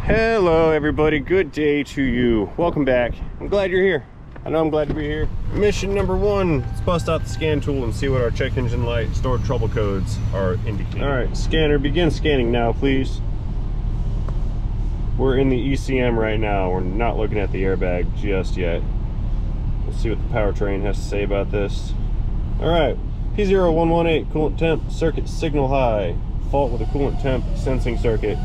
Hello everybody, good day to you. Welcome back. I'm glad you're here. I know I'm glad to be here. Mission number one, let's bust out the scan tool and see what our check engine light stored trouble codes are indicating. All right, scanner, begin scanning now, please. We're in the ECM right now. We're not looking at the airbag just yet. We'll see what the powertrain has to say about this. All right, P0118, coolant temp, circuit signal high. Fault with a coolant temp sensing circuit.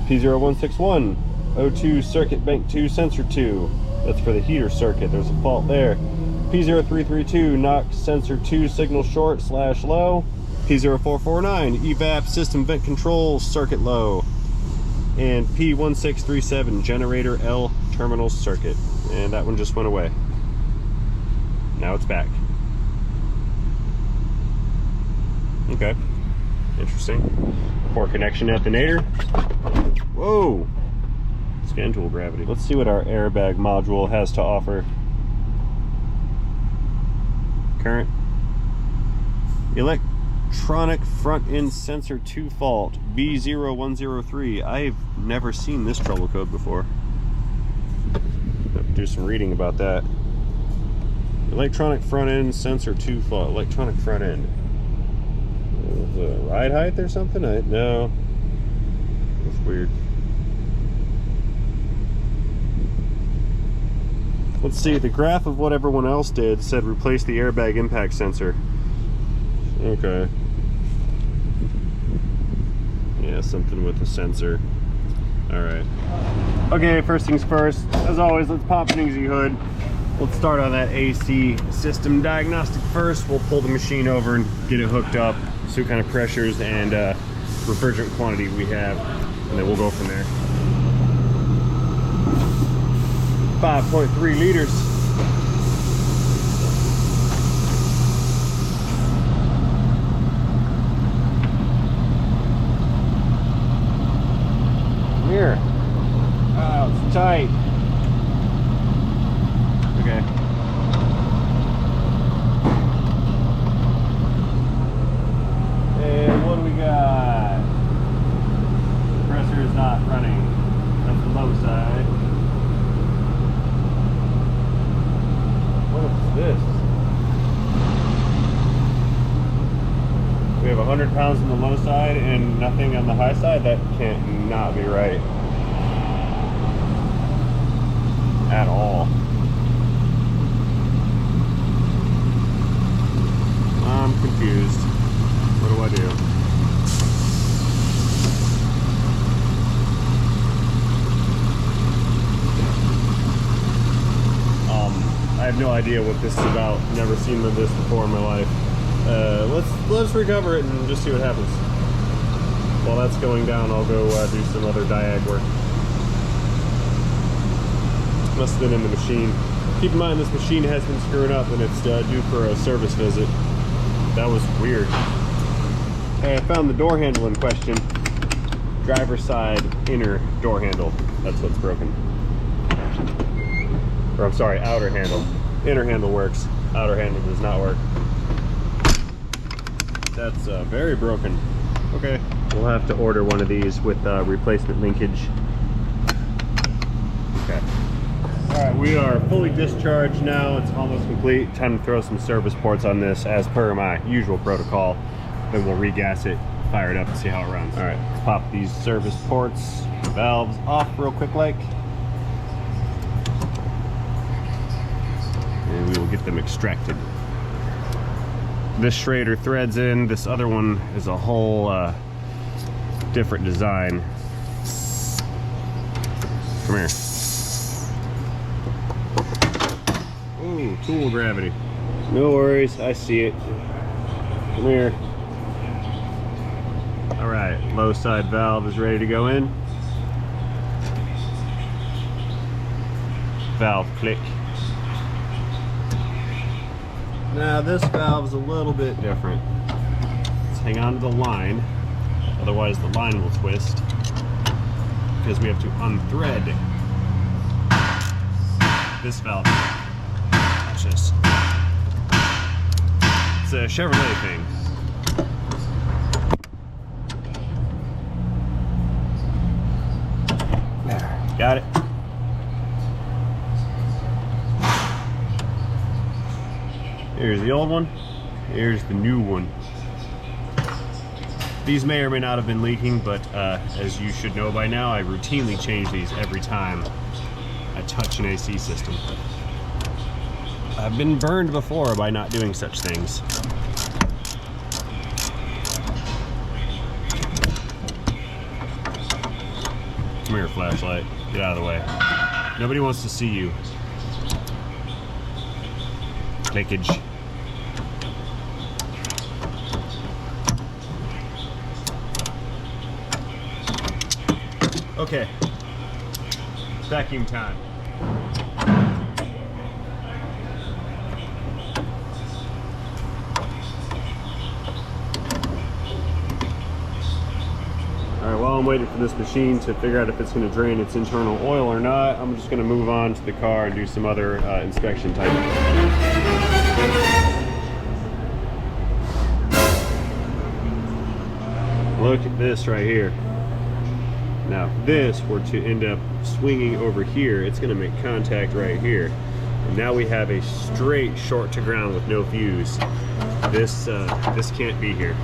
P0161, O2 circuit bank 2 sensor 2. That's for the heater circuit. There's a fault there. P0332, NOx sensor 2 signal short / low. P0449, evap system vent control circuit low. And P1637, generator L terminal circuit. And that one just went away. Now it's back. Okay, interesting. Poor connection at the nadir. Whoa! Scan tool gravity. Let's see what our airbag module has to offer. Current. Electronic front end sensor 2 fault, B0103. I've never seen this trouble code before. Have to do some reading about that. Electronic front end sensor 2 fault. Electronic front end. Ride height or something? No. That's weird. Let's see, the graph of what everyone else did said replace the airbag impact sensor. Okay. Yeah, something with the sensor. Alright. Okay, first things first. As always, let's pop an easy hood. Let's start on that AC system diagnostic first. We'll pull the machine over and get it hooked up, see what kind of pressures and refrigerant quantity we have, and then we'll go from there. 5.3 liters. Come here. Oh, it's tight. Okay. And what do we got? Compressor is not running. That's the low side. What is this? We have 100 pounds on the low side and nothing on the high side? That can't not be right. At all. I'm confused. What do I do? I have no idea what this is about. Never seen this before in my life. Let's recover it and just see what happens. While that's going down, I'll go do some other diag work. Must have been in the machine. Keep in mind this machine has been screwing up and it's due for a service visit. That was weird. Hey, I found the door handle in question. Driver's side inner door handle. That's what's broken. Or I'm sorry, outer handle. Inner handle works. Outer handle does not work. That's very broken. Okay. We'll have to order one of these with replacement linkage. Okay. Alright, we are fully discharged now. It's almost complete. Time to throw some service ports on this as per my usual protocol. Then we'll regas it, fire it up, and see how it runs. Alright, let's pop these service ports, valves off real quick like. And we will get them extracted. This Schrader threads in. This other one is a whole different design. Come here. Ooh, tool gravity. No worries, I see it. Come here. Alright, low side valve is ready to go in. Valve click. Now this valve's a little bit different. Let's hang on to the line, otherwise the line will twist, because we have to unthread this valve. Watch this. It's a Chevrolet thing. There. Got it. Here's the old one. Here's the new one. These may or may not have been leaking, but as you should know by now, I routinely change these every time I touch an AC system. I've been burned before by not doing such things. Come here, flashlight. Get out of the way. Nobody wants to see you. Leakage. Okay. Vacuum time. Alright, while I'm waiting for this machine to figure out if it's going to drain its internal oil or not, I'm just going to move on to the car and do some other inspection type. Look at this right here. Now, if this were to end up swinging over here, it's going to make contact right here. And now we have a straight short to ground with no fuse. This can't be here.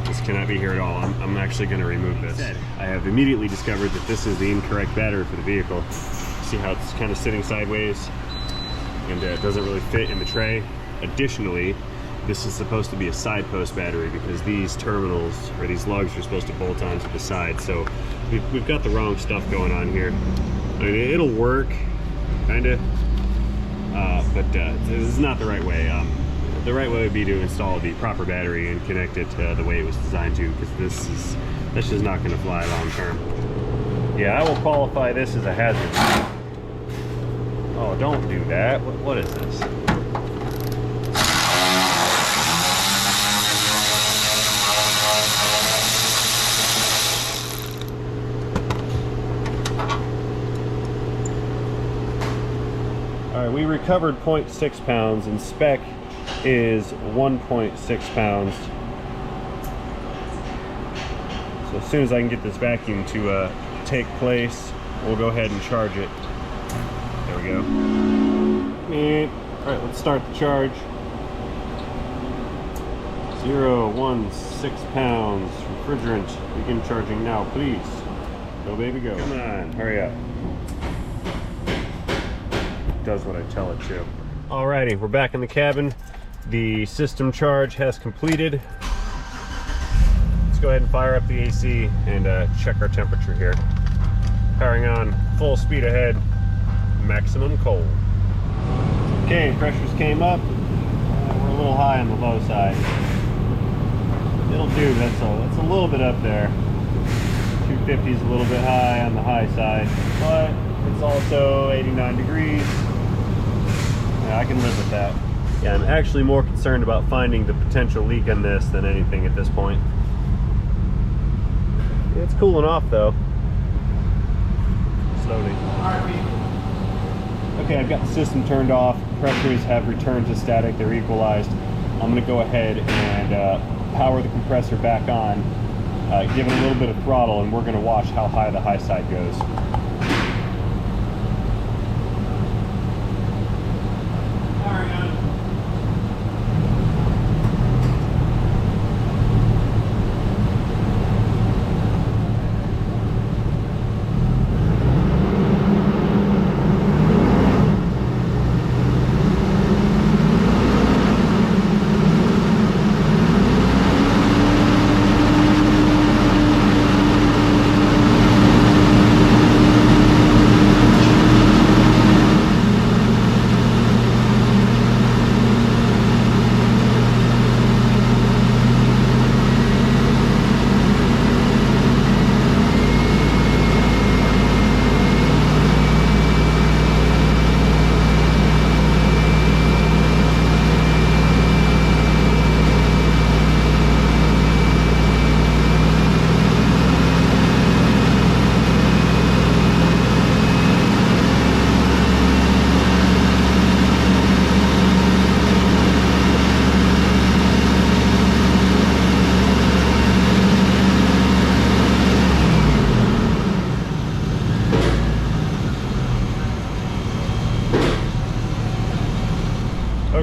This cannot be here at all. I'm actually going to remove this. I have immediately discovered that this is the incorrect battery for the vehicle. See how it's kind of sitting sideways? And it doesn't really fit in the tray. Additionally, this is supposed to be a side post battery because these terminals, or these lugs, are supposed to bolt onto the side. So we've got the wrong stuff going on here. I mean, it'll work, kind of, but this is not the right way. The right way would be to install the proper battery and connect it the way it was designed to, because that's just not going to fly long term. Yeah, I will qualify this as a hazard. Oh, don't do that. What is this? Alright, we recovered 0.6 pounds and spec is 1.6 pounds. So as soon as I can get this vacuum to take place, we'll go ahead and charge it. There we go. Alright, let's start the charge. 0.16 pounds. Refrigerant. Begin charging now, please. Go, baby, go. Come on, hurry up. Does what I tell it to. Alrighty, we're back in the cabin. The system charge has completed. Let's go ahead and fire up the AC and check our temperature here. Powering on full speed ahead, maximum cold. Okay, pressures came up. We're a little high on the low side. It'll do, that's a little bit up there. 250 is a little bit high on the high side, but it's also 89 degrees. Yeah, I can live with that. Yeah, I'm actually more concerned about finding the potential leak on this than anything at this point. Yeah, it's cooling off though. Slowly. Okay, I've got the system turned off. Pressures have returned to static. They're equalized. I'm going to go ahead and power the compressor back on, give it a little bit of throttle, and we're going to watch how high the high side goes.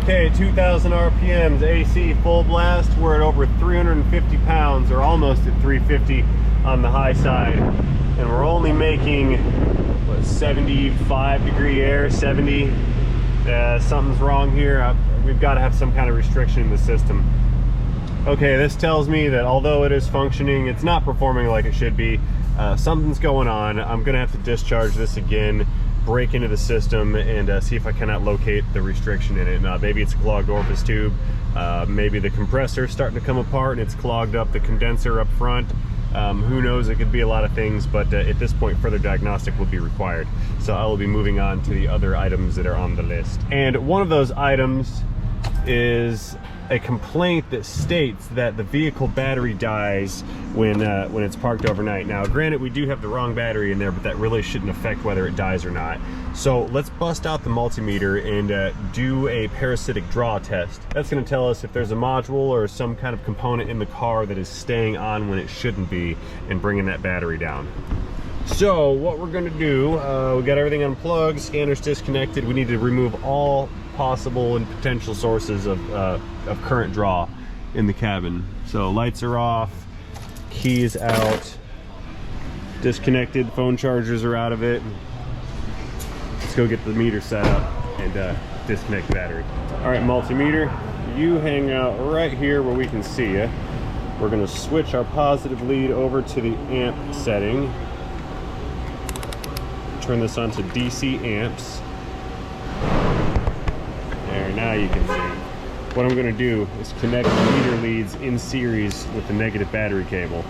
Okay, 2,000 RPMs, AC full blast. We're at over 350 pounds, or almost at 350 on the high side. And we're only making, what, 75 degree air, 70. Something's wrong here. We've got to have some kind of restriction in the system. Okay, this tells me that although it is functioning, it's not performing like it should be. Something's going on. I'm gonna have to discharge this again, break into the system, and see if I cannot locate the restriction in it. Maybe it's a clogged orifice tube, maybe the compressor's starting to come apart and it's clogged up the condenser up front. Who knows, it could be a lot of things, but at this point further diagnostic will be required. So I will be moving on to the other items that are on the list. And one of those items is a complaint that states that the vehicle battery dies when it's parked overnight. Now granted, we do have the wrong battery in there, but that really shouldn't affect whether it dies or not. So let's bust out the multimeter and do a parasitic draw test. That's going to tell us if there's a module or some kind of component in the car that is staying on when it shouldn't be and bringing that battery down. So what we're going to do, we got everything unplugged, scanner's disconnected. We need to remove all possible and potential sources of current draw in the cabin. So lights are off, keys out, disconnected, phone chargers are out of it. Let's go get the meter set up and disconnect the battery. All right, multimeter, you hang out right here where we can see you. We're going to switch our positive lead over to the amp setting. Turn this on to DC amps. There, now you can see. What I'm going to do is connect the meter leads in series with the negative battery cable,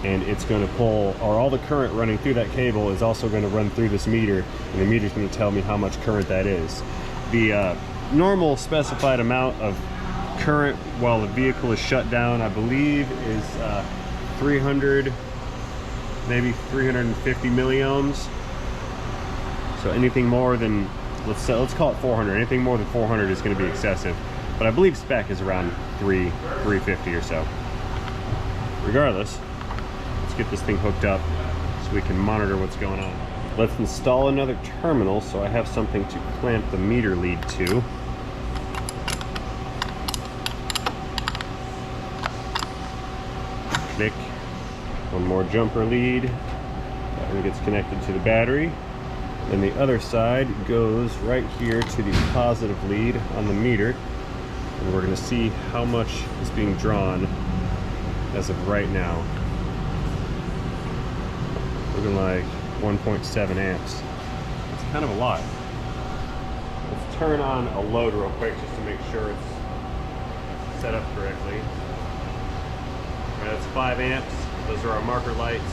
and it's going to pull, or all the current running through that cable is also going to run through this meter, and the meter's going to tell me how much current that is. The normal specified amount of current while the vehicle is shut down, I believe, is 300, maybe 350 milliohms. So anything more than, let's call it 400. Anything more than 400 is going to be excessive. But I believe spec is around 350 or so. Regardless, let's get this thing hooked up so we can monitor what's going on. Let's install another terminal so I have something to clamp the meter lead to. Click. One more jumper lead. That one gets connected to the battery. Then the other side goes right here to the positive lead on the meter. And we're going to see how much is being drawn as of right now. Looking like 1.7 amps. It's kind of a lot. Let's turn on a load real quick just to make sure it's set up correctly. All right, that's 5 amps. Those are our marker lights.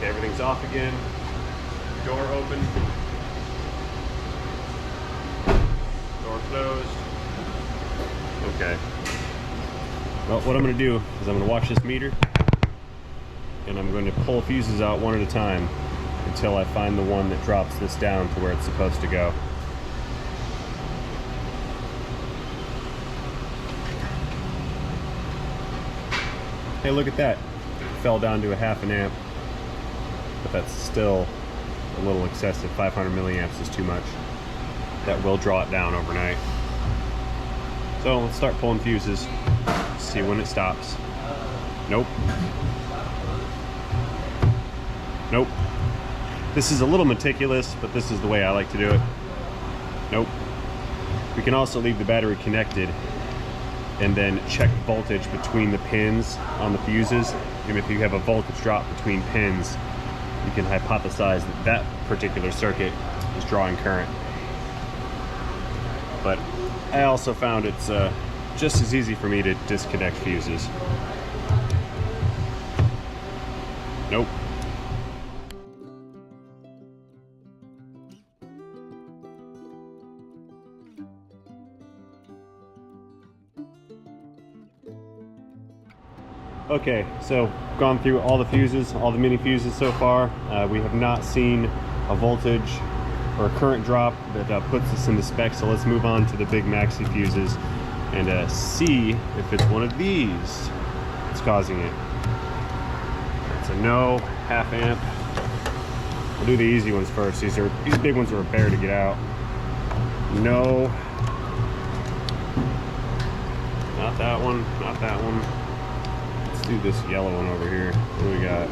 Everything's off again. Door open. Door closed. Okay. Well, what I'm going to do is I'm going to watch this meter, and I'm going to pull fuses out one at a time until I find the one that drops this down to where it's supposed to go. Hey, look at that. It fell down to a half an amp. But that's still a little excessive. 500 milliamps is too much. That will draw it down overnight. So let's start pulling fuses. See when it stops. Nope. Nope. This is a little meticulous, but this is the way I like to do it. Nope. We can also leave the battery connected and then check voltage between the pins on the fuses. And if you have a voltage drop between pins, you can hypothesize that that particular circuit is drawing current. But I also found it's just as easy for me to disconnect fuses. Nope. Okay, so gone through all the fuses, all the mini fuses so far. We have not seen a voltage or a current drop that puts us into spec, so let's move on to the big maxi fuses. and see if it's one of these that's causing it. It's a no, half amp. We'll do the easy ones first. These big ones are a bear to get out. No. Not that one, not that one. Let's do this yellow one over here. What do we got?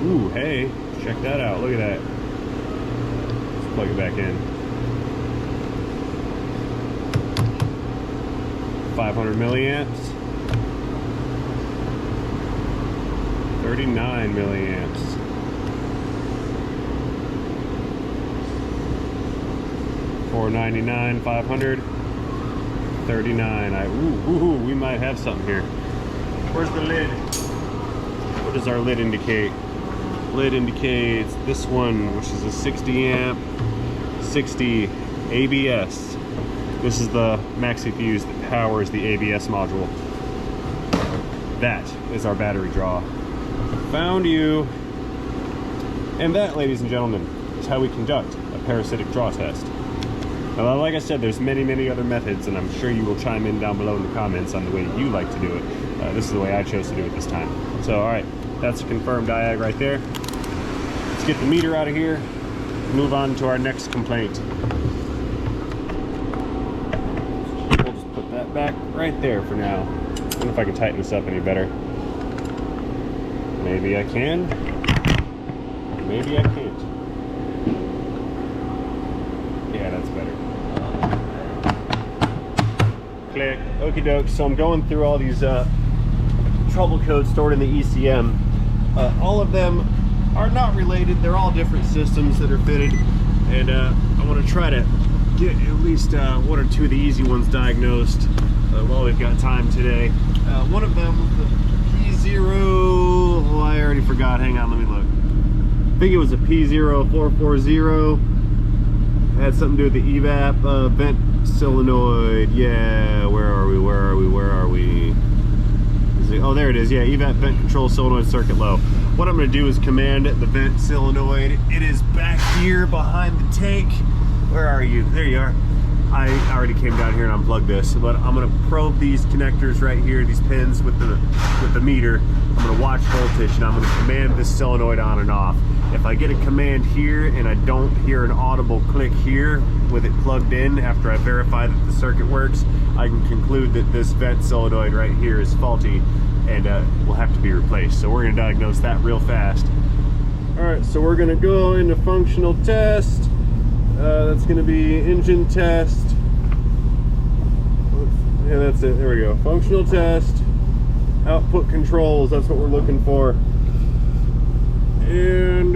Ooh, hey, check that out. Look at that. Let's plug it back in. 500 milliamps. 39 milliamps. 499, 500. 39. Ooh, we might have something here. Where's the lid? What does our lid indicate? Lid indicates this one, which is a 60 amp, 60 ABS. This is the maxi fuse that powers the ABS module. That is our battery draw. Found you. And that, ladies and gentlemen, is how we conduct a parasitic draw test. Now, like I said, there's many other methods, and I'm sure you will chime in down below in the comments on the way you like to do it. This is the way I chose to do it this time. So, all right, that's a confirmed diag right there. Let's get the meter out of here, move on to our next complaint. We'll just put that back right there for now. I don't know if I can tighten this up any better. Maybe I can. Maybe I can't. Yeah, that's better. Click. Okie doke. So I'm going through all these trouble codes stored in the ECM. All of them are not related. They're all different systems that are fitted. And I want to try to get at least one or two of the easy ones diagnosed while we've got time today. One of them was the P0, oh, I already forgot, hang on, let me look. I think it was a P0440. It had something to do with the evap vent solenoid. Yeah, where are we? Is it, oh, there it is. Yeah, evap vent control solenoid circuit low. What I'm going to do is command the vent solenoid. It is back here behind the tank. Where are you? There you are. I already came down here and unplugged this, but I'm going to probe these connectors right here, these pins with the meter. I'm going to watch voltage, and I'm going to command this solenoid on and off. If I get a command here and I don't hear an audible click here with it plugged in after I verify that the circuit works, I can conclude that this vent solenoid right here is faulty and will have to be replaced. So we're going to diagnose that real fast. All right, so we're going to go into functional test. That's going to be engine test. Yeah, that's it. There we go. Functional test. Output controls. That's what we're looking for. And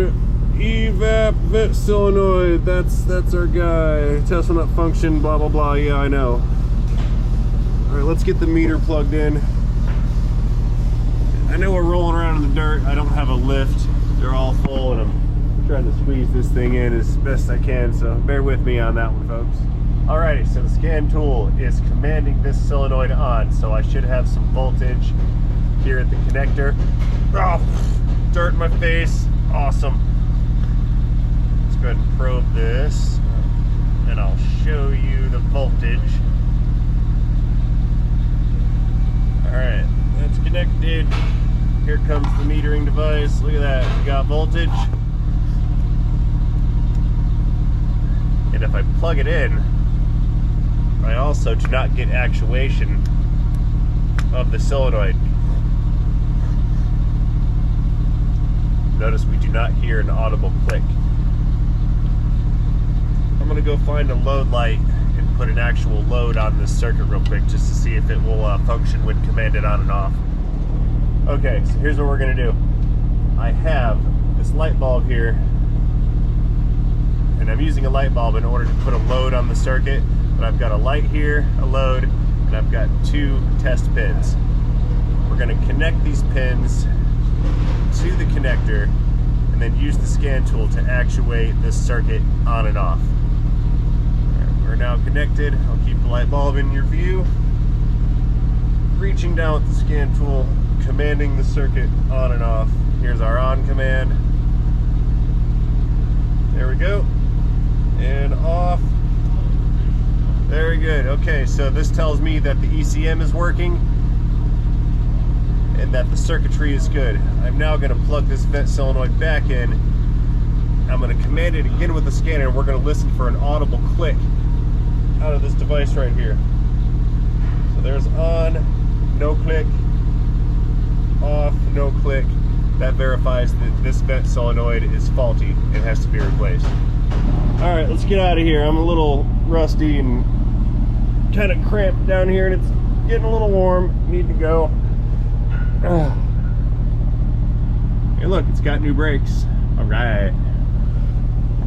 evap vent solenoid. That's our guy. Test will not function. Blah blah blah. Yeah, I know. All right, let's get the meter plugged in. I know we're rolling around in the dirt. I don't have a lift. They're all full, and I'm trying to squeeze this thing in as best I can, so bear with me on that one, folks. Alrighty, so the scan tool is commanding this solenoid on, so I should have some voltage here at the connector. Oh, dirt in my face. Awesome. Let's go ahead and probe this, and I'll show you the voltage. Alright, that's connected. Here comes the metering device. Look at that. We got voltage. And if I plug it in, I also do not get actuation of the solenoid. Notice we do not hear an audible click. I'm going to go find a load light and put an actual load on this circuit real quick just to see if it will function when commanded on and off. Okay, so here's what we're going to do. I have this light bulb here, and I'm using a light bulb in order to put a load on the circuit, but I've got a light here, a load, and I've got two test pins. We're going to connect these pins to the connector and then use the scan tool to actuate this circuit on and off. Right, we're now connected. I'll keep the light bulb in your view. Reaching down with the scan tool, commanding the circuit on and off. Here's our on command. There we go. And off. There Very good. Okay, so this tells me that the ECM is working and that the circuitry is good. I'm now going to plug this vent solenoid back in. I'm going to command it again with the scanner, and we're going to listen for an audible click out of this device right here. So there's on, no click, off, no click. That verifies that this vent solenoid is faulty and has to be replaced. All right, let's get out of here. I'm a little rusty and kind of cramped down here, and it's getting a little warm. Need to go. Hey, look, it's got new brakes. All right.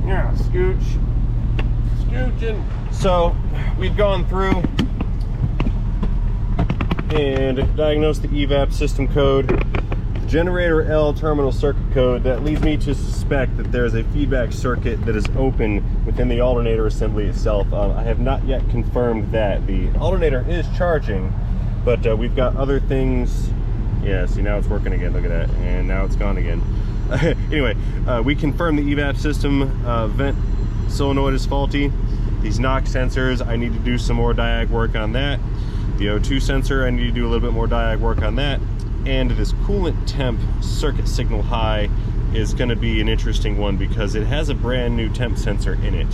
Yeah, scooch. Scooching. So, we've gone through and diagnosed the evap system code, the generator L terminal circuit code. That leads me to suspect that there's a feedback circuit that is open within the alternator assembly itself. I have not yet confirmed that. The alternator is charging, but we've got other things. Yeah, see, now it's working again. Look at that. And now it's gone again. Anyway, we confirmed the evap system vent solenoid is faulty. These knock sensors, I need to do some more diag work on that. The O2 sensor, I need to do a little bit more diag work on that. And this coolant temp circuit signal high is going to be an interesting one because it has a brand new temp sensor in it,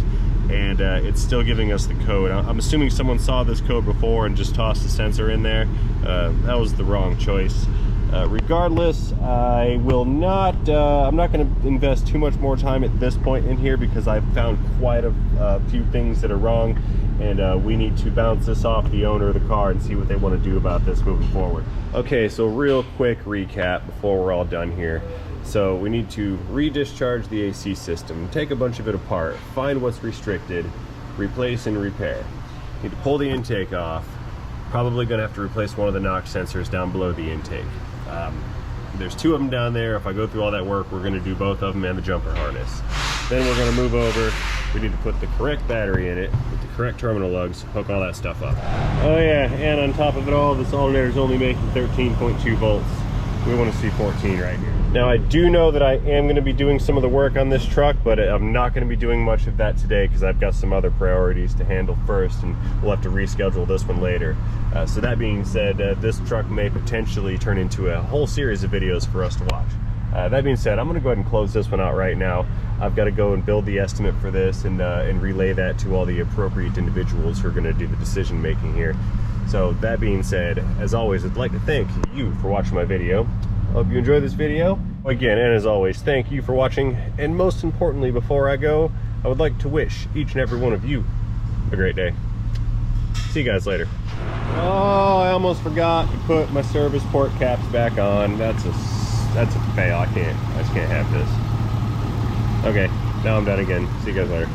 and it's still giving us the code. I'm assuming someone saw this code before and just tossed the sensor in there. That was the wrong choice. Regardless, I will not, I'm not going to invest too much more time at this point in here because I've found quite a few things that are wrong, and we need to bounce this off the owner of the car and see what they want to do about this moving forward. Okay, so real quick recap before we're all done here. So we need to re-discharge the AC system, take a bunch of it apart, find what's restricted, replace and repair. Need to pull the intake off. Probably going to have to replace one of the knock sensors down below the intake. There's two of them down there. If I go through all that work, we're going to do both of them and the jumper harness. Then we're going to move over. We need to put the correct battery in it, with the correct terminal lugs, hook all that stuff up. Oh yeah, and on top of it all, this alternator is only making 13.2 volts. We want to see 14 right here. Now I do know that I am going to be doing some of the work on this truck, but I'm not going to be doing much of that today because I've got some other priorities to handle first, and we'll have to reschedule this one later. So that being said, this truck may potentially turn into a whole series of videos for us to watch. That being said, I'm going to go ahead and close this one out right now. I've got to go and build the estimate for this and relay that to all the appropriate individuals who are going to do the decision making here. So that being said, as always, I'd like to thank you for watching my video. I hope you enjoyed this video. Again, and as always, thank you for watching. And most importantly, before I go, I would like to wish each and every one of you a great day. See you guys later. Oh, I almost forgot to put my service port caps back on. That's a fail. I just can't have this. Okay, now I'm done again. See you guys later.